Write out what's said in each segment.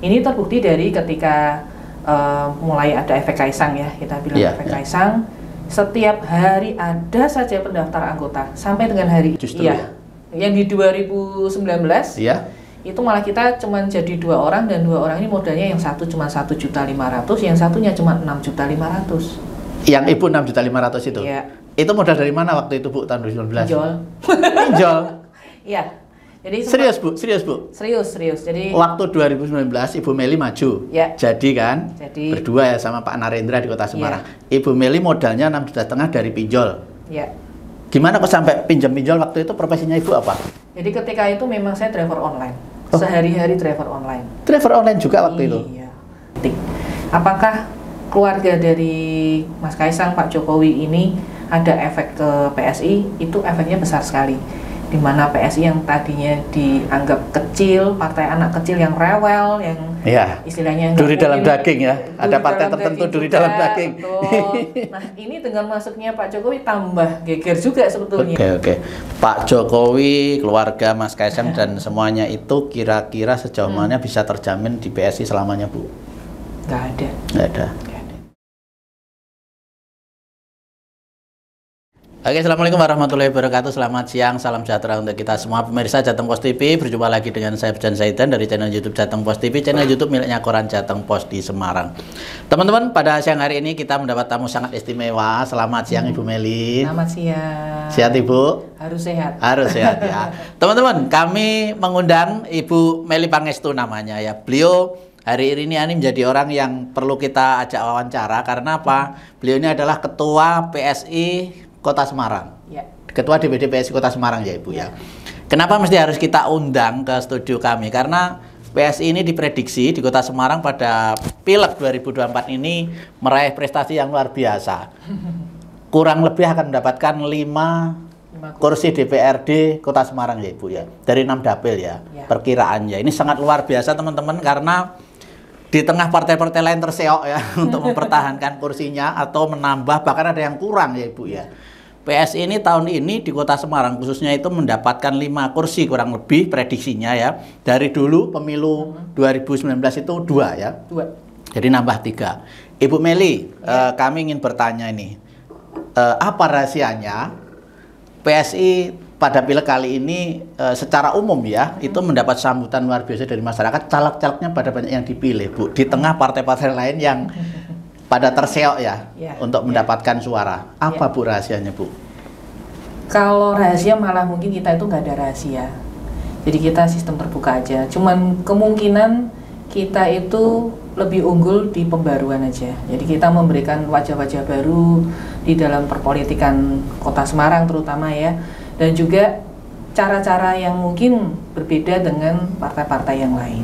Ini terbukti dari ketika mulai ada efek Kaisang ya, kita bilang efek Kaisang. Setiap hari ada saja pendaftar anggota sampai dengan hari yang di 2019 itu malah kita cuma jadi 2 orang, dan 2 orang ini modalnya yang satu cuma 1.500.000, yang satunya cuma 6.500.000. Yang ibu 6.500.000 itu? Iya. Itu modal dari mana waktu itu Bu, tahun 2019? Pinjol? Iya. Jadi serius Bu? Serius. Jadi waktu 2019 Ibu Meli maju. Ya. Jadi kan? Jadi. Berdua ya sama Pak Narendra di Kota Semarang. Ya. Ibu Meli modalnya 6,5 juta dari pinjol. Iya. Gimana kok sampai pinjam-pinjol waktu itu? Profesinya Ibu apa? Jadi ketika itu memang saya driver online. Sehari-hari driver online. Driver online juga waktu itu? Iya. Apakah keluarga dari Mas Kaisang, Pak Jokowi ini ada efek ke PSI? Itu efeknya besar sekali. Di mana PSI yang tadinya dianggap kecil, partai anak kecil yang rewel, yang istilahnya duri dalam daging ya. Ada partai tertentu duri dalam daging. Nah, ini dengan masuknya Pak Jokowi tambah geger juga sebetulnya. Oke. Pak Jokowi, keluarga Mas Kaisang dan semuanya itu kira-kira sejauh mana bisa terjamin di PSI selamanya, Bu? Nggak ada. Oke, assalamualaikum warahmatullahi wabarakatuh. Selamat siang, salam sejahtera untuk kita semua pemirsa Jateng Post TV. Berjumpa lagi dengan saya Bjan Zaidan dari channel YouTube Jateng Post TV, channel YouTube miliknya Koran Jateng Post di Semarang. Teman-teman, pada siang hari ini kita mendapat tamu sangat istimewa. Selamat siang Ibu Meli. Selamat siang. Sehat Ibu? Harus sehat. Harus sehat ya. Teman-teman, kami mengundang Ibu Meli Pangestu namanya ya. Beliau hari ini menjadi orang yang perlu kita ajak wawancara karena apa? Beliau ini adalah Ketua PSI Kota Semarang, Ketua DPD PSI Kota Semarang ya Ibu ya. Kenapa mesti harus kita undang ke studio kami? Karena PSI ini diprediksi di Kota Semarang pada Pileg 2024 ini meraih prestasi yang luar biasa. Kurang lebih akan mendapatkan 5 kursi DPRD Kota Semarang ya Ibu ya. Dari 6 dapil ya, perkiraannya. Ini sangat luar biasa teman-teman, karena di tengah partai-partai lain terseok ya untuk mempertahankan kursinya atau menambah, bahkan ada yang kurang ya Ibu ya. PSI ini tahun ini di Kota Semarang khususnya itu mendapatkan 5 kursi kurang lebih prediksinya ya. Dari dulu pemilu 2019 itu 2 ya. 2. Jadi nambah 3. Ibu Meli, kami ingin bertanya ini. Apa rahasianya PSI pada pileg kali ini secara umum ya itu mendapat sambutan luar biasa dari masyarakat, caleg-calegnya pada banyak yang dipilih Bu, di tengah partai-partai lain yang pada terseok ya untuk mendapatkan suara. Apa Bu rahasianya Bu? Kalau rahasia malah mungkin kita itu nggak ada rahasia. Jadi kita sistem terbuka aja. Cuman kemungkinan kita itu lebih unggul di pembaruan aja. Jadi kita memberikan wajah-wajah baru di dalam perpolitikan Kota Semarang terutama ya. Dan juga cara-cara yang mungkin berbeda dengan partai-partai yang lain.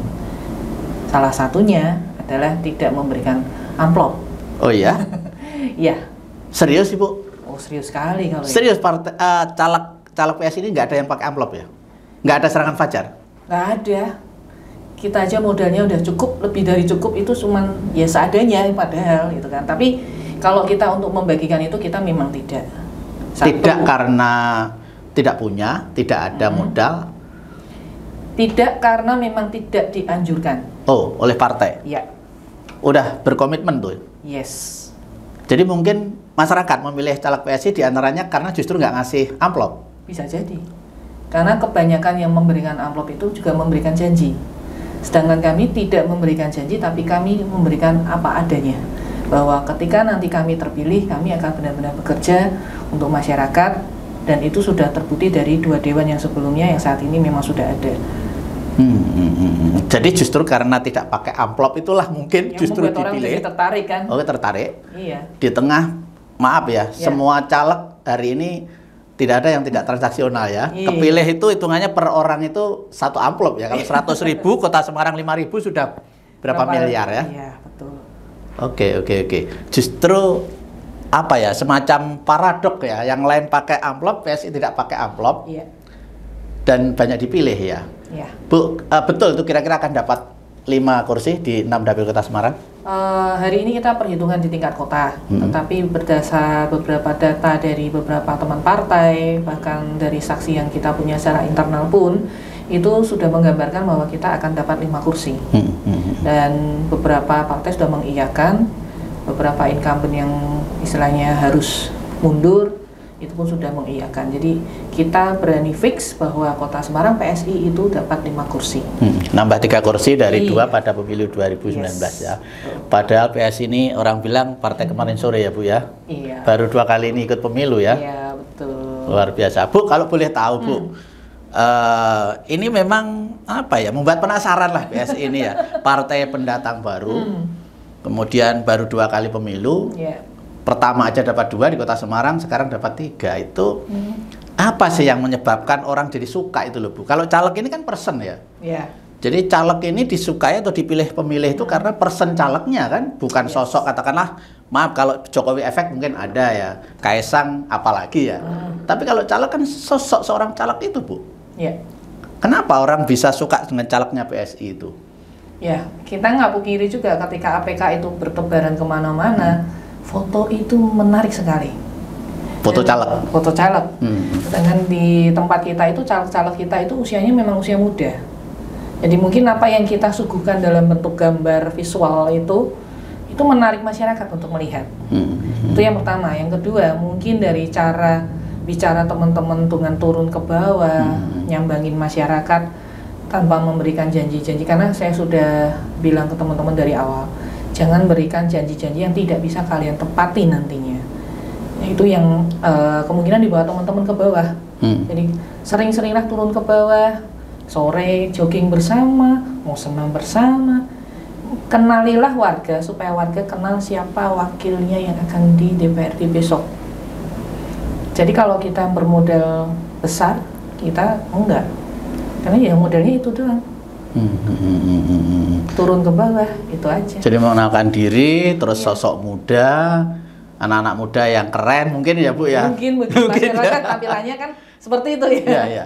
Salah satunya adalah tidak memberikan amplop. Oh iya? Iya. Serius Ibu? Oh serius sekali kalau serius partai caleg PSI ini nggak ada yang pakai amplop ya? Nggak ada serangan fajar? Nggak ada. Kita aja modalnya udah cukup, lebih dari cukup, itu cuman ya seadanya padahal gitu kan. Tapi kalau kita untuk membagikan itu kita memang tidak. Tidak karena tidak punya, tidak ada modal. Tidak karena memang tidak dianjurkan. Oh, oleh partai? Iya. Udah berkomitmen tuh? Yes. Jadi mungkin masyarakat memilih caleg PSI diantaranya karena justru nggak ngasih amplop? Bisa jadi. Karena kebanyakan yang memberikan amplop itu juga memberikan janji. Sedangkan kami tidak memberikan janji, tapi kami memberikan apa adanya. Bahwa ketika nanti kami terpilih, kami akan benar-benar bekerja untuk masyarakat. Dan itu sudah terbukti dari 2 dewan yang sebelumnya yang saat ini memang sudah ada. Jadi justru karena tidak pakai amplop itulah mungkin yang justru dipilih. Orang jadi tertarik kan? Oh, tertarik. Iya. Di tengah, maaf ya, semua caleg hari ini tidak ada yang tidak transaksional ya. Iya. Kepilih itu hitungannya per orang itu 1 amplop ya. Kalau 100.000, Kota Semarang 5.000 sudah berapa miliar ya? Iya, betul. Oke. Justru apa ya, semacam paradok ya. Yang lain pakai amplop, PSI tidak pakai amplop. Iya. Dan banyak dipilih ya. Ya. Bu, betul itu kira-kira akan dapat 5 kursi di 6 dapil Kota Semarang? Hari ini kita perhitungan di tingkat kota, tetapi berdasar beberapa data dari beberapa teman partai, bahkan dari saksi yang kita punya secara internal pun, itu sudah menggambarkan bahwa kita akan dapat 5 kursi. Dan beberapa partai sudah mengiyakan, beberapa incumbent yang istilahnya harus mundur itu pun sudah mengiyakan. Jadi kita berani fix bahwa Kota Semarang PSI itu dapat 5 kursi. Nambah 3 kursi dari 2 pada pemilu 2019 ya. Padahal PSI ini orang bilang partai kemarin sore ya Bu ya. Iya. Baru 2 kali ini ikut pemilu ya. Iya betul. Luar biasa Bu. Kalau boleh tahu Bu, ini memang apa ya, membuat penasaran lah PSI ini ya. Partai pendatang baru, kemudian baru 2 kali pemilu. Pertama aja dapat 2 di Kota Semarang, sekarang dapat 3. Itu apa sih yang menyebabkan orang jadi suka itu loh Bu? Kalau caleg ini kan person ya. Jadi caleg ini disukai atau dipilih pemilih itu karena person calegnya kan, bukan sosok. Katakanlah, maaf kalau Jokowi efek mungkin ada ya, Kaisang apalagi ya. Tapi kalau caleg kan sosok seorang caleg itu Bu. Kenapa orang bisa suka dengan calegnya PSI itu? Ya, kita nggak pungkiri juga ketika APK itu bertebaran kemana-mana, foto itu menarik sekali. Foto caleg? Foto caleg. Sedangkan di tempat kita itu, caleg-caleg kita itu usianya memang usia muda. Jadi mungkin apa yang kita suguhkan dalam bentuk gambar visual itu menarik masyarakat untuk melihat. Itu yang pertama. Yang kedua, mungkin dari cara bicara teman-teman dengan turun ke bawah, nyambangin masyarakat tanpa memberikan janji-janji. Karena saya sudah bilang ke teman-teman dari awal, jangan berikan janji-janji yang tidak bisa kalian tepati nantinya. Itu yang kemungkinan dibawa teman-teman ke bawah. Jadi sering-seringlah turun ke bawah, sore jogging bersama, mau senam bersama. Kenalilah warga supaya warga kenal siapa wakilnya yang akan di DPRD besok. Jadi kalau kita bermodal besar, kita enggak. Karena ya modelnya itu doang. Turun ke bawah, itu aja. Jadi mengenalkan diri, terus sosok muda, anak-anak muda yang keren mungkin ya Bu ya. Mungkin masyarakat tampilannya kan seperti itu ya. Iya.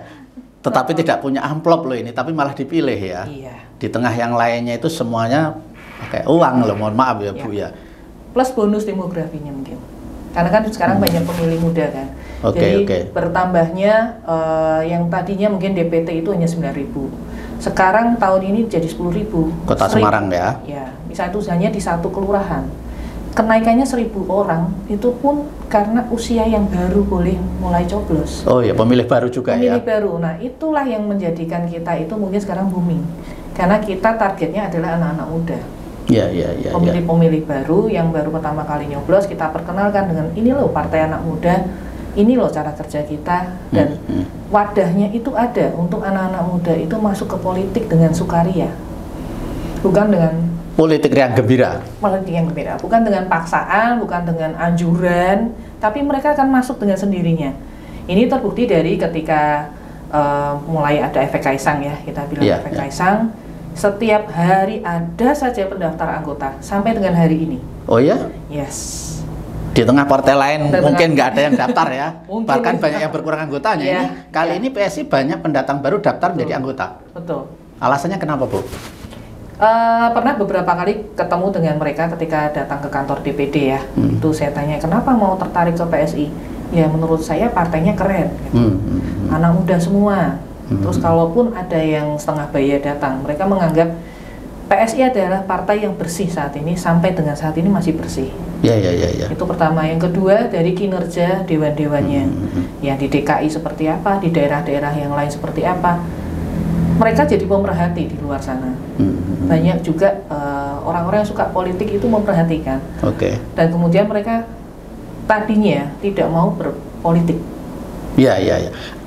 Tetapi tidak punya amplop loh ini, tapi malah dipilih ya. Di tengah yang lainnya itu semuanya pakai uang loh, mohon maaf ya Bu ya. Plus bonus demografinya mungkin. Karena kan sekarang banyak pemilih muda kan. Jadi bertambahnya yang tadinya mungkin DPT itu hanya 9.000. Sekarang tahun ini jadi 10.000. Kota Semarang ya? Ya, misalnya itu hanya di satu kelurahan. Kenaikannya 1.000 orang, itu pun karena usia yang baru boleh mulai coblos. Oh ya, pemilih baru juga ya? Pemilih baru, nah itulah yang menjadikan kita itu mungkin sekarang booming. Karena kita targetnya adalah anak-anak muda. Pemilih-pemilih baru yang baru pertama kali nyoblos, kita perkenalkan dengan ini loh partai anak muda, ini loh cara kerja kita, dan wadahnya itu ada untuk anak-anak muda itu masuk ke politik dengan sukaria, bukan dengan politik yang gembira. Politik yang gembira, bukan dengan paksaan, bukan dengan anjuran, tapi mereka akan masuk dengan sendirinya. Ini terbukti dari ketika mulai ada efek Kaisang ya, kita bilang efek Kaisang. Setiap hari ada saja pendaftar anggota sampai dengan hari ini. Oh ya? Yes. Di tengah partai lain mungkin nggak ada yang daftar ya. Bahkan banyak yang berkurang anggotanya. Ya, kali ini PSI banyak pendatang baru daftar menjadi anggota. Betul. Alasannya kenapa Bu? Pernah beberapa kali ketemu dengan mereka ketika datang ke kantor DPD ya. Itu saya tanya kenapa mau tertarik ke PSI. Ya menurut saya partainya keren. Gitu. Anak muda semua. Terus kalaupun ada yang setengah bayar datang, mereka menganggap PSI adalah partai yang bersih saat ini, sampai dengan saat ini masih bersih. Ya. Itu pertama. Yang kedua dari kinerja dewan-dewannya. Yang di DKI seperti apa, di daerah-daerah yang lain seperti apa. Mereka jadi pemerhati di luar sana. Banyak juga orang-orang yang suka politik itu memperhatikan. Dan kemudian mereka tadinya tidak mau berpolitik. Ya.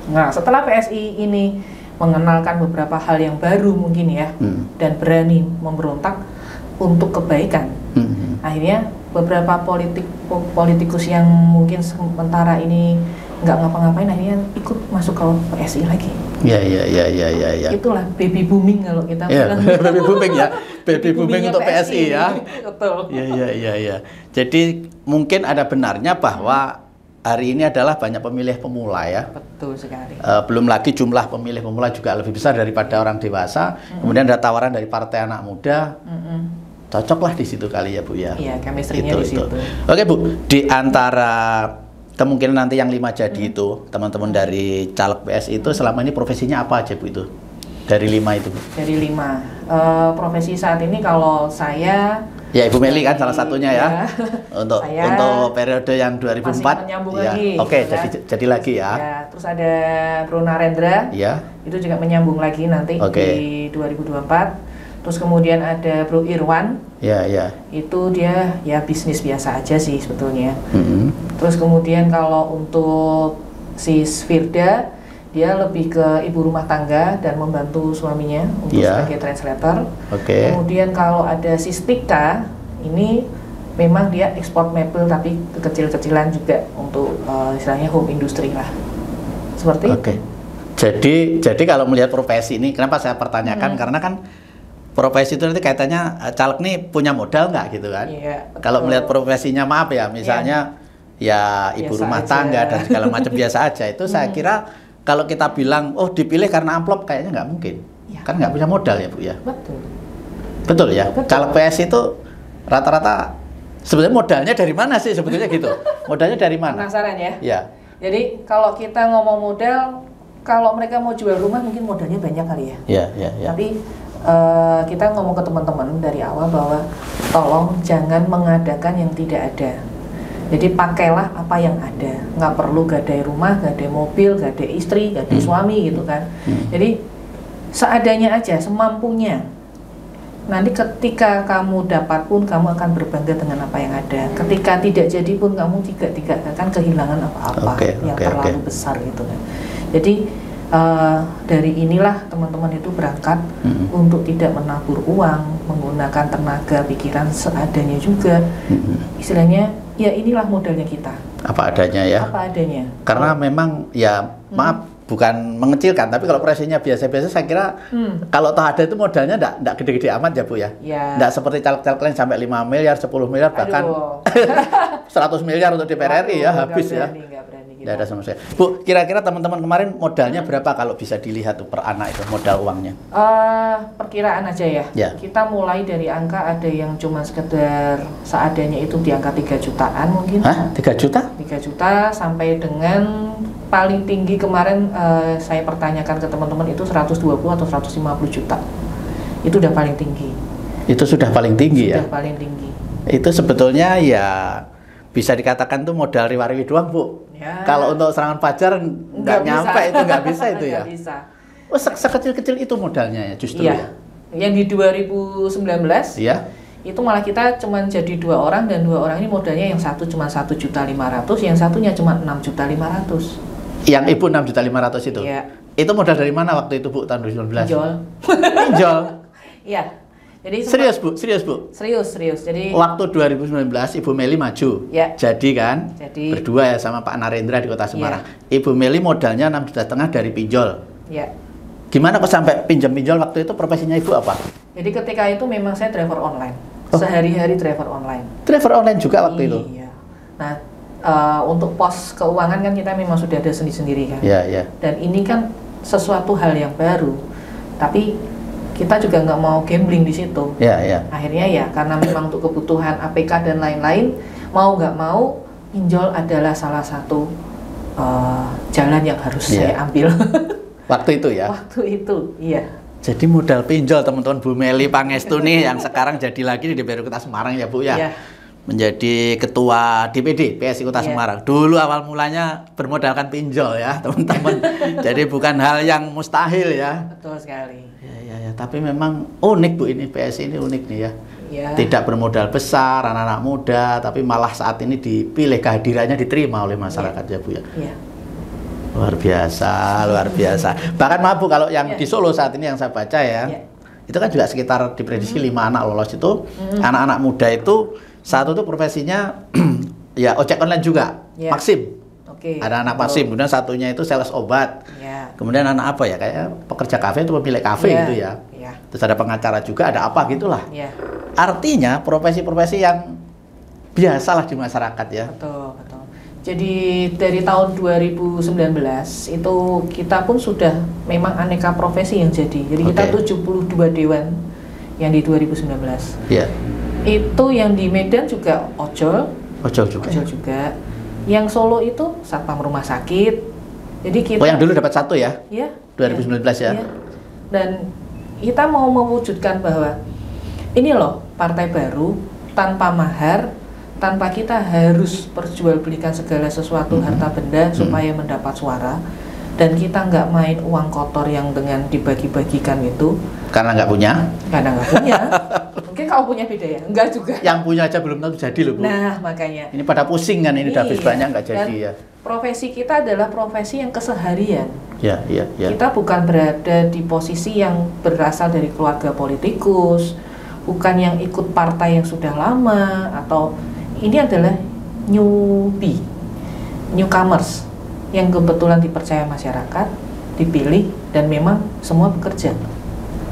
Nah, setelah PSI ini mengenalkan beberapa hal yang baru mungkin ya, dan berani memberontak untuk kebaikan, akhirnya beberapa politikus yang mungkin sementara ini nggak ngapa-ngapain akhirnya ikut masuk ke PSI lagi. Ya. Itulah baby booming kalau kita bilang. Baby booming ya, baby booming untuk PSI ya. Betul. Ya. Jadi mungkin ada benarnya bahwa hari ini adalah banyak pemilih pemula ya. Betul sekali. Belum lagi jumlah pemilih pemula juga lebih besar daripada orang dewasa. Kemudian ada tawaran dari partai anak muda. Cocoklah di situ kali ya Bu ya. Iya, chemistry-nya di situ. Oke Bu, di antara kemungkinan nanti yang 5 jadi itu teman-teman dari caleg PSI itu selama ini profesinya apa aja Bu itu? Dari 5 itu, Bu? Dari 5. Profesi saat ini kalau saya ya Ibu Meli kan salah satunya ya. Untuk saya periode yang 2004. masih menyambung ya. lagi. Oke, gitu kan. jadi lagi ya. Ya, terus ada Bro Narendra. Ya. Itu juga menyambung lagi nanti di 2024. Terus kemudian ada Bro Irwan. Ya, ya. Itu dia ya bisnis biasa aja sih sebetulnya. Mm-hmm. Terus kemudian kalau untuk si Firda, dia lebih ke ibu rumah tangga dan membantu suaminya untuk sebagai translator. Kemudian kalau ada si Stika, ini memang dia ekspor mebel tapi kecil-kecilan juga untuk istilahnya home industry lah. Seperti itu. Jadi kalau melihat profesi ini, kenapa saya pertanyakan? Karena kan profesi itu nanti kaitannya caleg nih punya modal nggak gitu kan? Iya, kalau melihat profesinya, maaf ya, misalnya ya ibu rumah tangga dan segala macam biasa aja, itu saya kira kalau kita bilang, oh dipilih karena amplop, kayaknya nggak mungkin. Kan nggak punya modal ya Bu ya? Betul ya? Caleg PS itu rata-rata sebenarnya modalnya dari mana sih sebetulnya gitu? Modalnya dari mana? Penasaran ya? Ya. Jadi kalau kita ngomong modal, kalau mereka mau jual rumah mungkin modalnya banyak kali ya? Iya. Tapi kita ngomong ke teman-teman dari awal bahwa tolong jangan mengadakan yang tidak ada. Jadi pakailah apa yang ada. Nggak perlu gadai rumah, gadai mobil, gadai istri, gadai suami gitu kan. Jadi seadanya aja, semampunya. Nanti ketika kamu dapat pun kamu akan berbangga dengan apa yang ada. Ketika tidak jadi pun kamu tidak akan kehilangan apa-apa yang terlalu besar gitu kan. Jadi dari inilah teman-teman itu berangkat untuk tidak menabur uang, menggunakan tenaga pikiran seadanya juga. Istilahnya ya inilah modalnya kita. Apa adanya ya. Apa adanya. Karena memang ya maaf bukan mengecilkan, tapi kalau presinya biasa-biasa saya kira kalau toh ada itu modalnya enggak gede-gede amat ya Bu ya. Enggak seperti caleg-caleg lain sampai 5 miliar, 10 miliar bahkan 100 miliar untuk DPR RI ya habis ya. Tidak ada sama sekali. Bu, kira-kira teman-teman kemarin modalnya berapa kalau bisa dilihat tuh per anak itu modal uangnya? Perkiraan aja ya. Kita mulai dari angka ada yang cuma sekedar seadanya itu di angka 3 jutaan mungkin. Hah? 3 juta? 3 juta sampai dengan paling tinggi kemarin saya pertanyakan ke teman-teman itu 120 atau 150 juta. Itu udah paling tinggi. Itu sudah paling tinggi ya? Sudah paling tinggi. Itu sebetulnya ya bisa dikatakan tuh modal riwa-riwi doang Bu. Ya. Kalau untuk serangan fajar nggak nyampe itu nggak bisa itu ya. Bisa. Oh sekecil-kecil itu modalnya ya justru ya. Yang di 2019 itu malah kita cuma jadi 2 orang dan 2 orang ini modalnya yang satu cuma 1.500.000, yang satunya cuma 6.500.000. Yang Ibu 6.500.000 itu. Iya. Itu modal dari mana waktu itu Bu tahun 2019? Pinjol. Iya. Jadi serius Bu. Serius. Jadi waktu 2019 Ibu Meli maju. Ya. Jadi kan? Jadi berdua ya sama Pak Narendra di Kota Semarang. Ya. Ibu Meli modalnya 6,5 juta dari pinjol. Ya. Gimana kok sampai pinjam-pinjol waktu itu, profesinya Ibu apa? Jadi ketika itu memang saya driver online. Sehari-hari driver online. Driver online juga waktu itu. Iya. Nah, untuk pos keuangan kan kita memang sudah ada sendiri-sendiri kan. Iya. Dan ini kan sesuatu hal yang baru. Tapi kita juga nggak mau gambling di situ. Akhirnya ya karena memang untuk kebutuhan APK dan lain-lain, mau nggak mau pinjol adalah salah satu jalan yang harus saya ambil. Waktu itu ya? Waktu itu, iya. Jadi modal pinjol teman-teman Bu Meli Pangestu nih yang sekarang jadi lagi di DPRD Kota Semarang ya Bu ya? Iya. Menjadi ketua DPD PSI Kota Semarang. Dulu awal mulanya bermodalkan pinjol ya teman-teman. Jadi bukan hal yang mustahil ya. Betul sekali. Ya, tapi memang unik Bu ini, PSI ini unik nih ya. Tidak bermodal besar, anak-anak muda, tapi malah saat ini dipilih, kehadirannya diterima oleh masyarakat ya Bu ya. Luar biasa. Bahkan maaf Bu, kalau yang di Solo saat ini yang saya baca ya, itu kan juga sekitar diprediksi 5 anak lolos itu, anak-anak muda itu satu tuh profesinya ya ojek online juga, Maxim. Ada anak Maxim, kemudian satunya itu sales obat. Kemudian anak apa ya, kayak pekerja kafe itu pemilik kafe gitu ya. Terus ada pengacara juga, ada apa gitulah. Artinya profesi-profesi yang biasalah di masyarakat ya. Betul. Jadi dari tahun 2019 itu kita pun sudah memang aneka profesi yang jadi. Jadi kita 72 dewan yang di 2019. Itu yang di Medan juga ojol juga. Yang Solo itu satpam rumah sakit. Jadi kita yang dulu dapat 1 ya? Iya. 2019 ya. Dan kita mau mewujudkan bahwa ini loh partai baru tanpa mahar, tanpa kita harus perjualbelikan segala sesuatu harta benda supaya mendapat suara, dan kita nggak main uang kotor yang dengan dibagi-bagikan itu Karena nggak punya. Mungkin kau punya beda ya, enggak juga. Yang punya aja belum tentu jadi loh, Bu. Nah makanya Ini pada pusing kan, ini udah habis Iya. banyak nggak jadi Dan ya. profesi kita adalah profesi yang keseharian. Ya. Kita bukan berada di posisi yang berasal dari keluarga politikus, bukan yang ikut partai yang sudah lama, atau ini adalah newcomers yang kebetulan dipercaya masyarakat, dipilih, dan memang semua bekerja.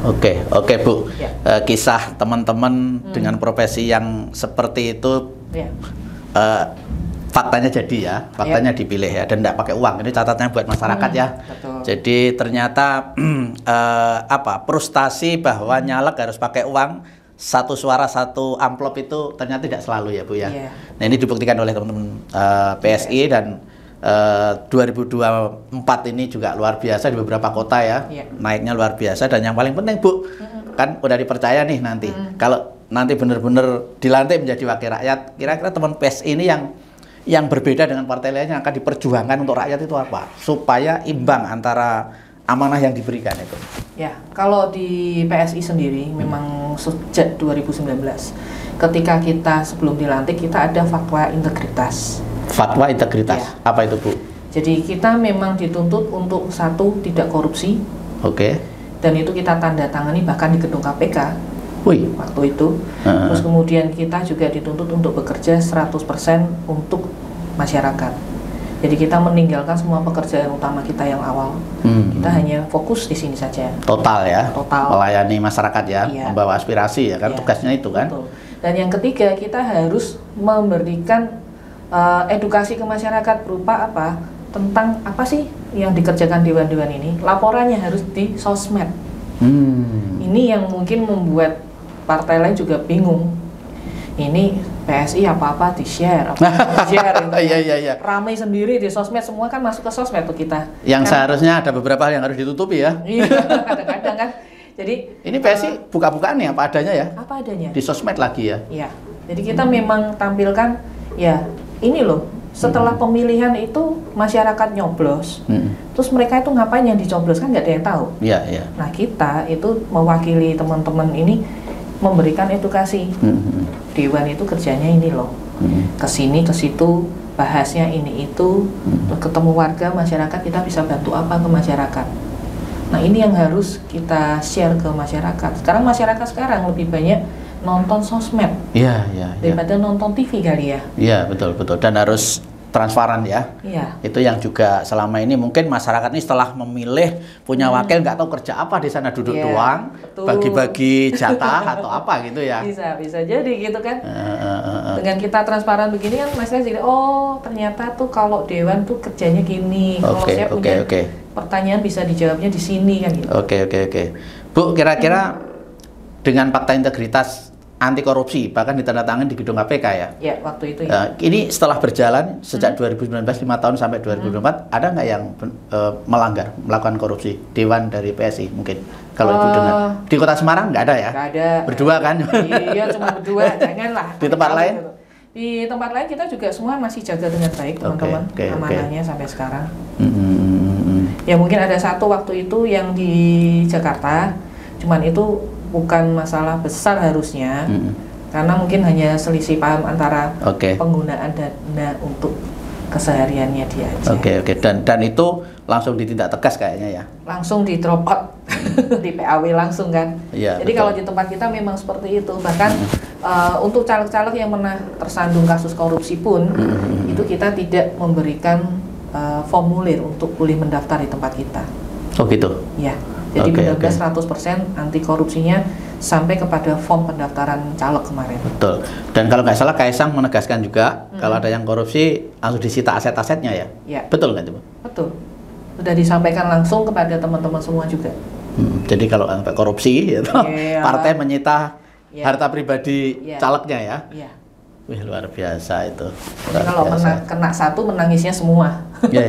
Oke, Bu. Ya. Kisah teman-teman dengan profesi yang seperti itu, Ya. faktanya jadi ya, faktanya dipilih ya, dan tidak pakai uang. Ini catatannya buat masyarakat ya. Betul. Jadi ternyata frustasi bahwa nyalek harus pakai uang, satu suara satu amplop itu ternyata tidak selalu ya, Bu ya. Iya. Nah ini dibuktikan oleh teman-teman PSI dan 2024 ini juga luar biasa di beberapa kota ya, naiknya luar biasa. Dan yang paling penting, Bu, kan udah dipercaya nih nanti. Kalau nanti benar-benar dilantik menjadi wakil rakyat, kira-kira teman PSI ini yang berbeda dengan partai lain yang akan diperjuangkan untuk rakyat itu apa? Supaya imbang antara amanah yang diberikan itu. Ya, kalau di PSI sendiri memang sejak 2019 ketika kita sebelum dilantik kita ada fatwa integritas. Fatwa integritas, Ya. apa itu, Bu? Jadi kita memang dituntut untuk satu, tidak korupsi. Oke. Dan itu kita tanda tangani bahkan di gedung KPK Wih. waktu itu. Terus kemudian kita juga dituntut untuk bekerja 100% untuk masyarakat. Jadi kita meninggalkan semua pekerjaan utama kita yang awal. Kita hanya fokus di sini saja. Total ya. Total. Melayani masyarakat ya, Iya. membawa aspirasi ya, kan Iya, tugasnya itu kan. betul. Dan yang ketiga, kita harus memberikan edukasi ke masyarakat berupa apa? Tentang apa sih yang dikerjakan dewan-dewan ini? Laporannya harus di sosmed. Ini yang mungkin membuat partai lain juga bingung. Ini PSI apa-apa di-share, di-share. Iya. Ramai sendiri di sosmed, semua kan masuk ke sosmed tuh kita. Yang Kan- seharusnya ada beberapa hal yang harus ditutupi ya. Iya, kadang-kadang kan. Jadi Ini PSI buka-bukaan nih apa adanya ya. apa adanya? Di sosmed lagi ya. Ya, jadi kita memang tampilkan ya ini loh. Setelah pemilihan itu masyarakat nyoblos, terus mereka itu ngapain yang dicoblos kan nggak ada yang tahu. Iya. Nah kita itu mewakili teman-teman ini memberikan edukasi. Dewan itu kerjanya ini loh, kesini ke situ bahasnya ini itu, terus ketemu warga masyarakat kita bisa bantu apa ke masyarakat. Nah ini yang harus kita share ke masyarakat. Sekarang masyarakat sekarang lebih banyak nonton sosmed Iya. daripada nonton TV kali ya. Iya, betul. Dan harus transparan ya. Iya. Itu yang juga selama ini mungkin masyarakat ini setelah memilih punya wakil nggak tahu kerja apa di sana, duduk Iya, doang, betul. bagi-bagi jatah atau apa gitu ya. Bisa jadi gitu kan. Dengan kita transparan begini kan masyarakat jadi oh ternyata tuh kalau dewan tuh kerjanya gini. Kalau saya punya pertanyaan bisa dijawabnya di sini kan gitu. Oke. Bu, kira-kira dengan fakta integritas anti korupsi bahkan ditandatangani di gedung KPK ya. Ya, waktu itu ya. Ini setelah berjalan sejak 2019 5 tahun sampai 2024 ada nggak yang melakukan korupsi dewan dari PSI mungkin kalau Ibu dengar di Kota Semarang nggak ada ya? Nggak ada. Berdua kan? Iya, cuma berdua, janganlah. Di tempat lain? Gitu. Di tempat lain kita juga semua masih jaga dengan baik teman-teman, amanahnya sampai sekarang. Ya mungkin ada satu waktu itu yang di Jakarta, cuman itu bukan masalah besar harusnya, karena mungkin hanya selisih paham antara penggunaan dana untuk kesehariannya dia aja. Oke. Dan itu langsung ditindak tegas kayaknya ya? Langsung di drop out, di PAW langsung kan. Iya, jadi kalau di tempat kita memang seperti itu. Bahkan untuk caleg-caleg yang pernah tersandung kasus korupsi pun, itu kita tidak memberikan formulir untuk boleh mendaftar di tempat kita. Oh gitu? Ya. Jadi benar-benar 100% anti korupsinya sampai kepada form pendaftaran caleg kemarin. Betul. Dan kalau nggak salah Kaisang menegaskan juga kalau ada yang korupsi langsung disita aset-asetnya ya? Ya. Betul nggak itu? Betul. Sudah disampaikan langsung kepada teman-teman semua juga. Jadi kalau sampai korupsi, gitu, partai menyita harta pribadi calegnya ya? Iya. Wih, luar biasa itu. Jadi kalau kena satu menangisnya semua. Ya.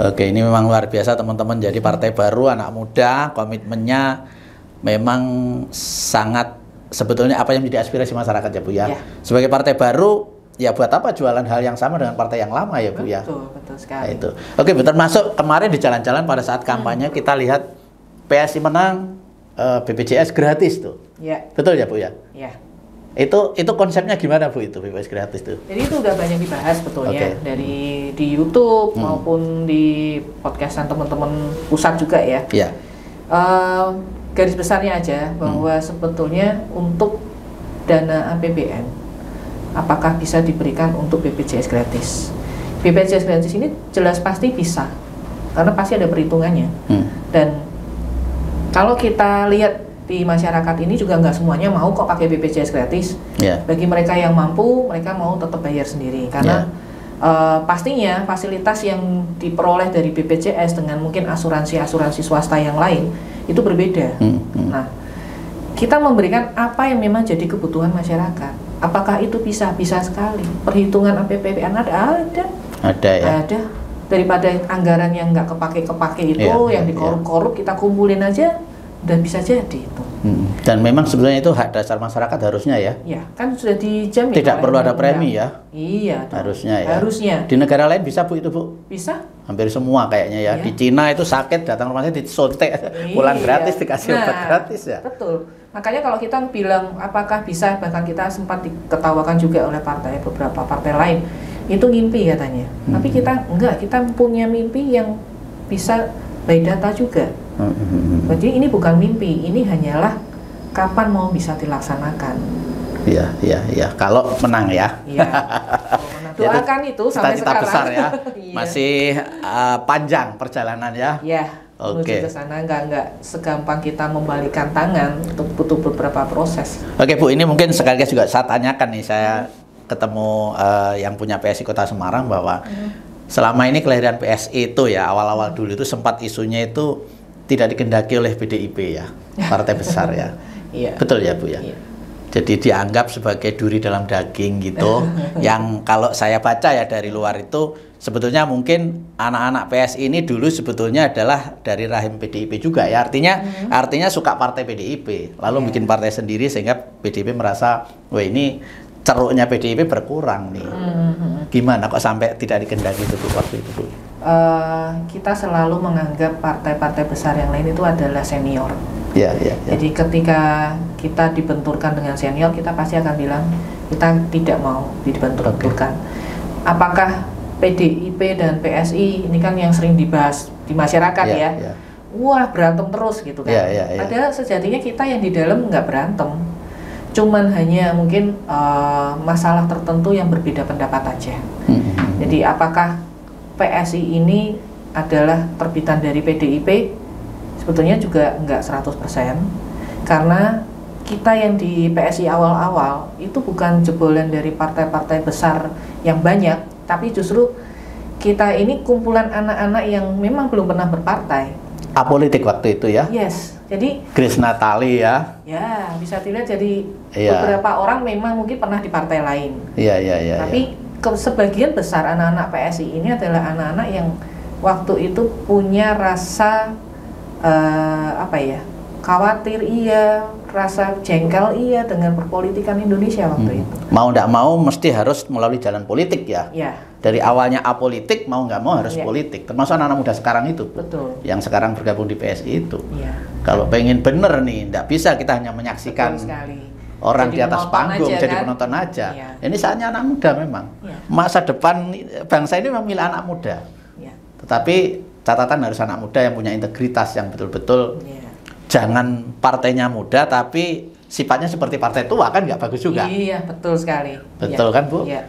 Oke, ini memang luar biasa teman-teman. Jadi partai baru, anak muda, komitmennya memang sangat sebetulnya apa yang menjadi aspirasi masyarakat ya Bu ya. Sebagai partai baru, ya buat apa jualan hal yang sama dengan partai yang lama ya Bu ya. Betul sekali. Nah, itu. Oke, Bu, termasuk kemarin di jalan-jalan pada saat kampanye kita lihat PSI menang, BPJS gratis tuh. Ya. Betul ya Bu ya? Ya. Itu konsepnya gimana Bu itu BPJS gratis tuh? Jadi itu udah banyak dibahas betulnya dari di YouTube maupun di podcastan teman-teman pusat juga ya. Iya. Garis besarnya aja bahwa sebetulnya untuk dana APBN apakah bisa diberikan untuk BPJS gratis? BPJS gratis ini jelas pasti bisa karena pasti ada perhitungannya. Dan kalau kita lihat di masyarakat ini juga nggak semuanya mau kok pakai BPJS gratis. Bagi mereka yang mampu, mereka mau tetap bayar sendiri karena pastinya fasilitas yang diperoleh dari BPJS dengan mungkin asuransi swasta yang lain itu berbeda. Nah, kita memberikan apa yang memang jadi kebutuhan masyarakat. Apakah itu bisa sekali? Perhitungan APBN ada ya. Ada. Daripada anggaran yang nggak kepake itu, yang dikorup-korup kita kumpulin aja, udah bisa jadi itu. Dan memang sebenarnya itu hak dasar masyarakat harusnya ya. Ya, kan sudah dijamin. Tidak perlu ada premi ya. Iya. Harusnya ya. Harusnya. Di negara lain bisa Bu itu Bu? Bisa. Hampir semua kayaknya ya. Di Cina itu sakit datang rumah sakit disuntik pulang gratis, dikasih obat gratis ya. Betul. Makanya kalau kita bilang apakah bisa, bahkan kita sempat diketawakan juga oleh beberapa partai lain, itu mimpi katanya. Tapi kita enggak, kita punya mimpi yang bisa by data juga. Jadi ini bukan mimpi, ini hanyalah kapan mau bisa dilaksanakan. Iya. Kalau menang ya. Iya. Doakan itu sampai cita-cita sekarang. besar ya. Masih panjang perjalanan ya. Iya. Menuju ke sana nggak segampang kita membalikan tangan, untuk butuh beberapa proses. Oke Bu, ini mungkin sekaligus juga saya tanyakan nih, saya ketemu yang punya PSI Kota Semarang bahwa selama ini kelahiran PSI itu ya awal-awal dulu itu sempat isunya itu tidak dikendaki oleh PDIP ya, partai besar ya. Iya. Betul ya Bu ya. Iya. Jadi dianggap sebagai duri dalam daging gitu. Yang kalau saya baca ya dari luar itu sebetulnya mungkin anak-anak PSI ini dulu sebetulnya adalah dari rahim PDIP juga ya. Artinya suka partai PDIP, lalu bikin partai sendiri sehingga PDIP merasa, wah ini ceruknya PDIP berkurang nih. Gimana kok sampai tidak dikendaki itu waktu itu Bu? Kita selalu menganggap partai-partai besar yang lain itu adalah senior. Ya. Jadi ketika kita dibenturkan dengan senior, kita pasti akan bilang kita tidak mau dibenturkan. Apakah PDIP dan PSI ini kan yang sering dibahas di masyarakat ya. Wah berantem terus gitu kan. Padahal sejatinya kita yang di dalam nggak berantem, cuman hanya mungkin masalah tertentu yang berbeda pendapat aja. Jadi apakah PSI ini adalah terbitan dari PDIP? Sebetulnya juga enggak 100%, karena kita yang di PSI awal-awal itu bukan jebolan dari partai-partai besar yang banyak, tapi justru kita ini kumpulan anak-anak yang memang belum pernah berpartai. Apolitik waktu itu ya? Yes. Jadi Grace Natali ya? Ya, bisa dilihat jadi beberapa orang memang mungkin pernah di partai lain. Iya. Tapi sebagian besar anak-anak PSI ini adalah anak-anak yang waktu itu punya rasa khawatir rasa jengkel dengan perpolitikan Indonesia waktu itu. Mau nggak mau mesti harus melalui jalan politik ya. Dari awalnya apolitik, mau nggak mau harus politik. Termasuk anak-anak muda sekarang itu. Betul. Yang sekarang bergabung di PSI itu. Kalau pengen bener nih, nggak bisa kita hanya menyaksikan orang di atas panggung aja, jadi penonton aja. Ini saatnya anak muda memang. Masa depan bangsa ini memilih anak muda. Tetapi catatan harus anak muda yang punya integritas, yang betul-betul jangan partainya muda tapi sifatnya seperti partai tua, kan nggak bagus juga. Iya, betul sekali. Betul kan Bu? Iya.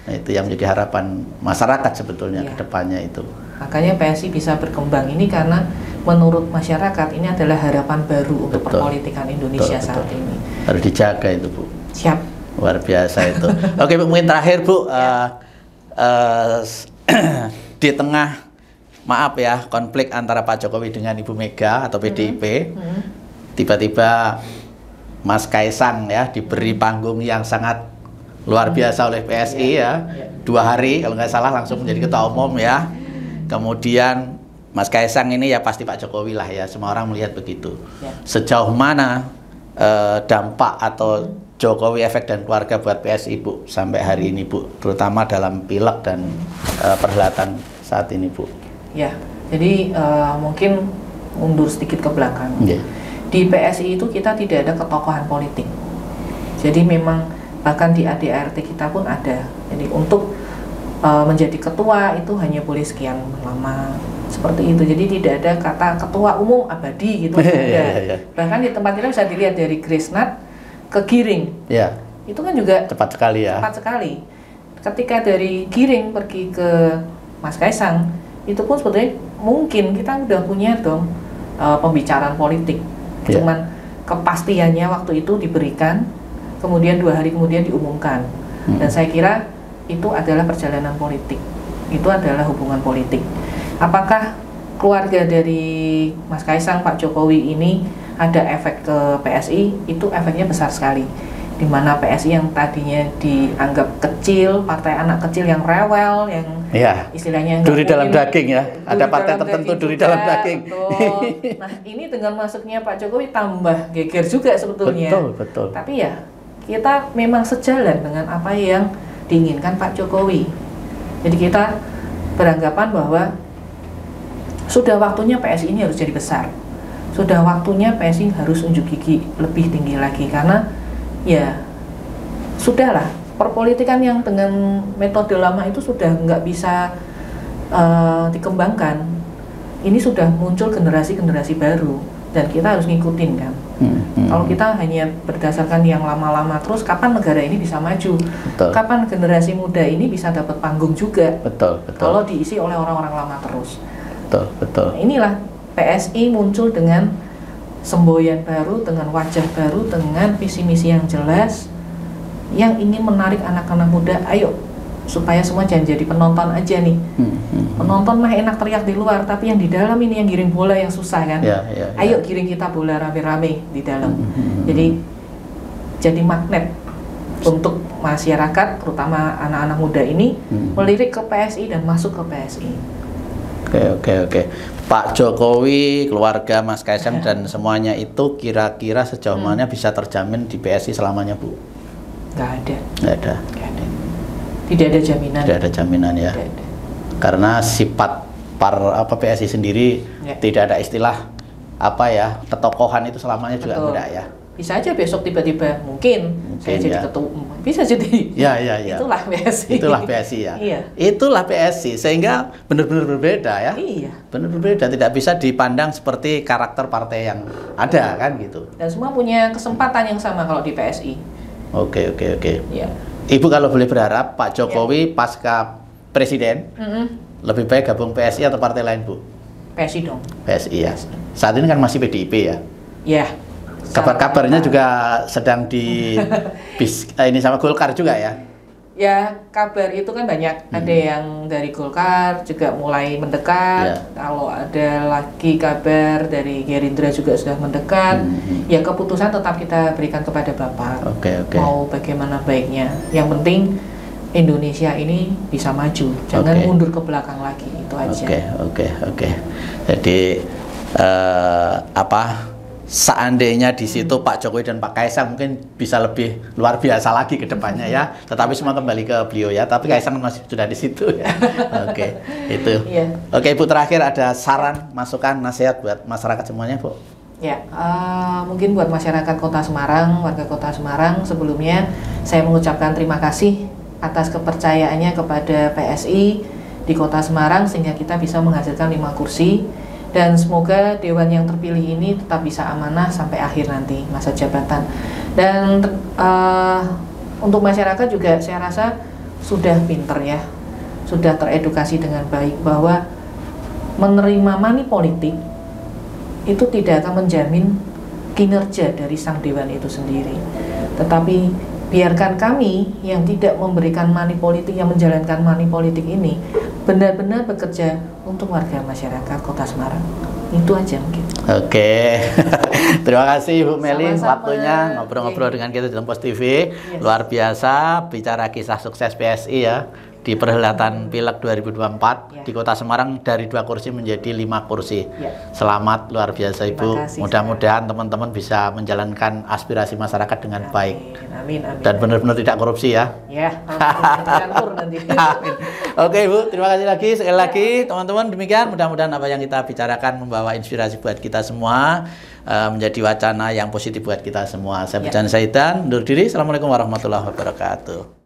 Nah, itu yang menjadi harapan masyarakat sebetulnya ke depannya itu. Makanya PSI bisa berkembang ini karena menurut masyarakat ini adalah harapan baru untuk perpolitikan Indonesia saat ini. Harus dijaga itu Bu. Siap. Luar biasa itu. Oke Bu, mungkin terakhir Bu, di tengah maaf ya, konflik antara Pak Jokowi dengan Ibu Mega atau PDIP, tiba-tiba Mas Kaisang ya diberi panggung yang sangat luar biasa oleh PSI ya. 2 hari kalau nggak salah langsung menjadi ketua umum ya. kemudian Mas Kaisang ini ya pasti Pak Jokowi lah ya, semua orang melihat begitu. Ya. Sejauh mana dampak atau Jokowi efek dan keluarga buat PSI Bu sampai hari ini Bu, terutama dalam pileg dan perhelatan saat ini Bu? Ya, jadi mungkin mundur sedikit ke belakang. Yeah. Di PSI itu kita tidak ada ketokohan politik. Jadi memang bahkan di ADART kita pun ada. Jadi untuk menjadi ketua itu hanya boleh sekian lama, seperti itu. Jadi tidak ada kata ketua umum abadi gitu. Bahkan di tempat kita bisa dilihat dari Grace-Nat ke Giring. Yeah. Itu kan juga cepat sekali ya. Cepat sekali. Ketika dari Giring pergi ke Mas Kaisang, itu pun sebetulnya mungkin kita udah punya dong pembicaraan politik. Yeah. Cuman kepastiannya waktu itu diberikan, kemudian 2 hari kemudian diumumkan. Dan saya kira itu adalah perjalanan politik, itu adalah hubungan politik. Apakah keluarga dari Mas Kaisang, Pak Jokowi ini ada efek ke PSI? Itu efeknya besar sekali. Di mana PSI yang tadinya dianggap kecil, partai anak kecil yang rewel, yang istilahnya duri dalam daging ya. Ada partai tertentu duri dalam daging. Nah, ini dengan masuknya Pak Jokowi tambah geger juga sebetulnya. Betul. Tapi ya kita memang sejalan dengan apa yang diinginkan Pak Jokowi. Jadi kita beranggapan bahwa sudah waktunya PSI ini harus jadi besar. Sudah waktunya PSI harus unjuk gigi lebih tinggi lagi, karena ya sudahlah, perpolitikan yang dengan metode lama itu sudah nggak bisa dikembangkan. Ini sudah muncul generasi-generasi baru dan kita harus ngikutin kan. Kalau kita hanya berdasarkan yang lama-lama terus, kapan negara ini bisa maju? Betul. Kapan generasi muda ini bisa dapat panggung juga? Betul. Kalau diisi oleh orang-orang lama terus. Betul. Nah, inilah PSI muncul dengan semboyan baru, dengan wajah baru, dengan visi misi yang jelas, yang ingin menarik anak-anak muda. Ayo, supaya semua jangan jadi penonton aja nih. Penonton mah enak teriak di luar, tapi yang di dalam ini yang giring bola yang susah kan. Ayo giring kita bola rame-rame di dalam. Jadi magnet untuk masyarakat, terutama anak-anak muda ini, melirik ke PSI dan masuk ke PSI. Oke. Pak Jokowi, keluarga Mas Kaisang dan semuanya itu kira-kira sejauh mana bisa terjamin di PSI selamanya Bu? Nggak ada. Tidak ada jaminan. Tidak ada jaminan ya. Tidak ada. Karena sifat PSI sendiri tidak ada istilah ketokohan itu selamanya. Betul. Juga enggak ya. Bisa aja besok tiba-tiba mungkin saya jadi ketua umum. Bisa jadi. Ya. Itulah PSI. Itulah PSI ya. Iya. Itulah PSI, sehingga benar-benar berbeda ya. Iya. Benar berbeda, tidak bisa dipandang seperti karakter partai yang ada kan gitu. Dan semua punya kesempatan yang sama kalau di PSI. Oke. Iya. Ibu kalau boleh berharap Pak Jokowi pasca presiden lebih baik gabung PSI atau partai lain Bu? PSI dong. PSI ya. Saat ini kan masih PDIP ya. Iya. Kabar-kabarnya juga sedang di ini sama Golkar juga ya. Ya, kabar itu kan banyak. Ada yang dari Golkar juga mulai mendekat. Kalau ada lagi kabar dari Gerindra juga sudah mendekat. Ya, keputusan tetap kita berikan kepada Bapak. Oke. Mau bagaimana baiknya. Yang penting Indonesia ini bisa maju. Jangan mundur ke belakang lagi. Itu aja. Oke. Jadi seandainya di situ Pak Jokowi dan Pak Kaisang mungkin bisa lebih luar biasa lagi ke depannya ya. Tetapi semua kembali ke beliau ya. Tapi Kaisang masih sudah di situ ya. Oke, itu. Oke, Ibu, terakhir ada saran, masukan, nasihat buat masyarakat semuanya, Bu? Ya, mungkin buat masyarakat Kota Semarang, warga Kota Semarang, sebelumnya saya mengucapkan terima kasih atas kepercayaannya kepada PSI di Kota Semarang sehingga kita bisa menghasilkan 5 kursi. Dan semoga dewan yang terpilih ini tetap bisa amanah sampai akhir nanti masa jabatan. Dan untuk masyarakat juga saya rasa sudah pinter ya, sudah teredukasi dengan baik bahwa menerima money politik itu tidak akan menjamin kinerja dari sang dewan itu sendiri. Tetapi biarkan kami yang tidak memberikan money politik, yang menjalankan money politik ini benar-benar bekerja untuk warga masyarakat Kota Semarang. Itu aja mungkin. Oke. Terima kasih Bu Meli waktunya ngobrol-ngobrol dengan kita di Tempo TV. Luar biasa bicara kisah sukses PSI ya. di perhelatan Pileg 2024 Ya. di Kota Semarang dari 2 kursi menjadi 5 kursi. Ya. Selamat luar biasa Ibu. Terima kasih, Mudah-mudahan teman-teman bisa menjalankan aspirasi masyarakat dengan baik Amin, amin. dan benar-benar tidak korupsi ya. Ya, campur nanti. Amin. Oke Ibu, terima kasih lagi sekali lagi teman-teman. Demikian mudah-mudahan apa yang kita bicarakan membawa inspirasi buat kita semua, menjadi wacana yang positif buat kita semua. Saya Bijan Saidan, undur diri. Assalamualaikum warahmatullahi wabarakatuh.